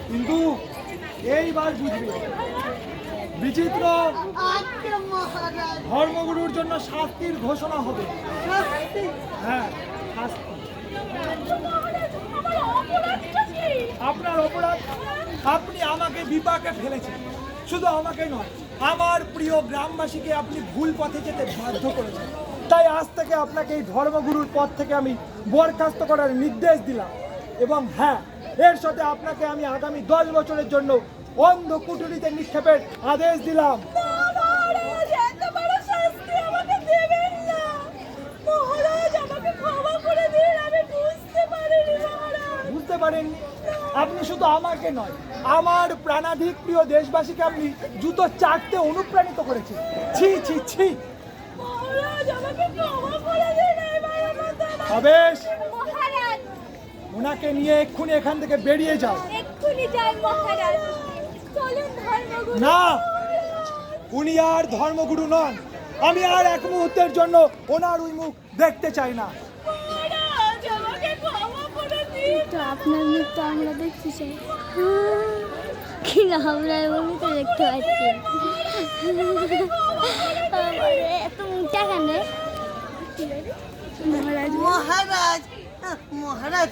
কিন্তু এইবার বুঝবে বিচিত্র ধর্মগুরুর জন্য শাস্তির ঘোষণা হবে। হ্যাঁ, শাস্তি। আপনার অপরাধ, আপনি আমাকে বিপাকে ফেলেছেন। শুধু আমাকে নয়, আমার প্রিয় গ্রামবাসীকে আপনি ভুল পথে যেতে বাধ্য করেছেন। তাই আজ থেকে আপনাকে এই ধর্মগুরুর পদ থেকে আমি বরখাস্ত করার নির্দেশ দিলাম। এবং হ্যাঁ, এর সাথে আপনাকে আমি আগামী 10 বছরের জন্য অন্ধ কুঠুরিতে নিক্ষেপের আদেশ দিলাম। বুঝতে পারেননি? আপনি শুধু আমাকে নয়, আমার প্রাণাধিক প্রিয় দেশবাসীকে আপনি জুতো চাটতে অনুপ্রাণিত করেছেন। ছি ছি ছি। আবেশ, ওনাকে নিয়ে এক্ষুনি এখান থেকে বেরিয়ে যাও। না, উনি আর ধর্মগুরু নন। আমি আর এক মুহূর্তের জন্য ওনার ওই মুখ দেখতে চাই না। আপনার মুখ তো আমরা দেখতে চাই, আমরা এভাবে তো দেখতে পাচ্ছি। এত মুখটা কেন? মহারাজ, মহারাজ,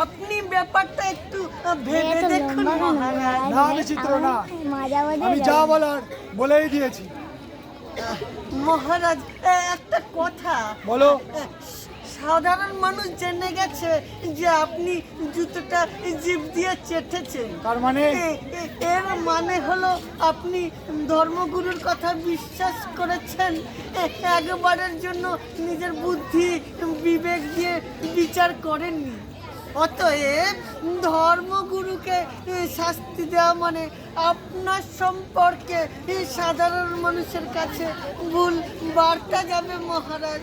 আপনি ব্যাপারটা একটু ভেবে দেখুন মহারাজ। না বিচিত্র, না, আমি যা বলার বলেই দিয়েছি। মহারাজ, একটা কথা বলো। সাধারণ মানুষ জেনে গেছে যে আপনি জুতোটা জিভ দিয়ে চেটেছেন। তার মানে? এর মানে হলো আপনি ধর্মগুরুর কথা বিশ্বাস করেছেন। একবারের জন্য নিজের বুদ্ধি বিবেক দিয়ে বিচার করেননি। অতএব ধর্মগুরুকে শাস্তি দেওয়া মানে আপনার সম্পর্কে সাধারণ মানুষের কাছে ভুল বার্তা যাবে মহারাজ।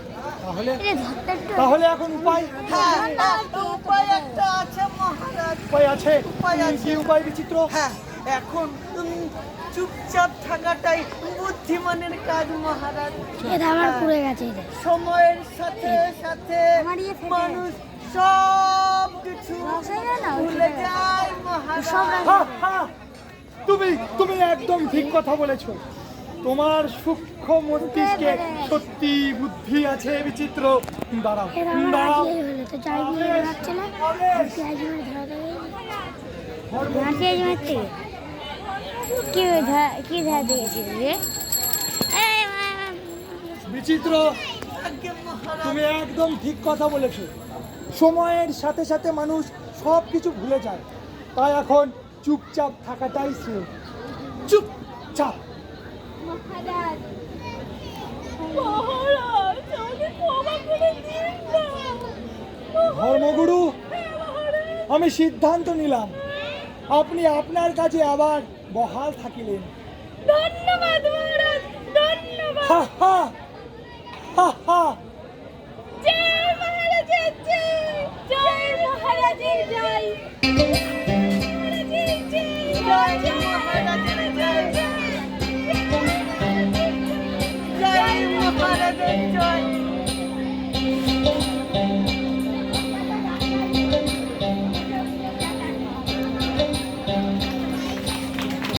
তাহলে এখন উপায়? হ্যাঁ, উপায় একটা আছে মহারাজ। উপায় আছে? উপায় আছে। কি উপায় বিচিত্র? হ্যাঁ, এখন চুপচাপ থাকাটাই বুদ্ধিমানের কাজ মহারাজ। সময়ের সাথে সাথে মানুষ সব কিছু ভুলে যায় মহারাজ। তুমি একদম ঠিক কথা বলেছো। তোমার সূক্ষ্ম মস্তিষ্কে সত্যি বুদ্ধি আছে বিচিত্র। দাঁড়াও দাঁড়াও। বিচিত্র, তুমি একদম ঠিক কথা বলেছো। সময়ের সাথে সাথে মানুষ সব কিছু ভুলে যায়। তাই এখন চুপচাপ থাকাটাই শ্রেয়। চুপচাপ। ধর্মগুরু, আমি সিদ্ধান্ত নিলাম আপনি আপনার কাছে আবার বহাল থাকিলেন। ধন্যবাদ মহারাজ, ধন্যবাদ। হা হা হা হা। জয় মহারাজের জয়, জয় মহারাজের জয়।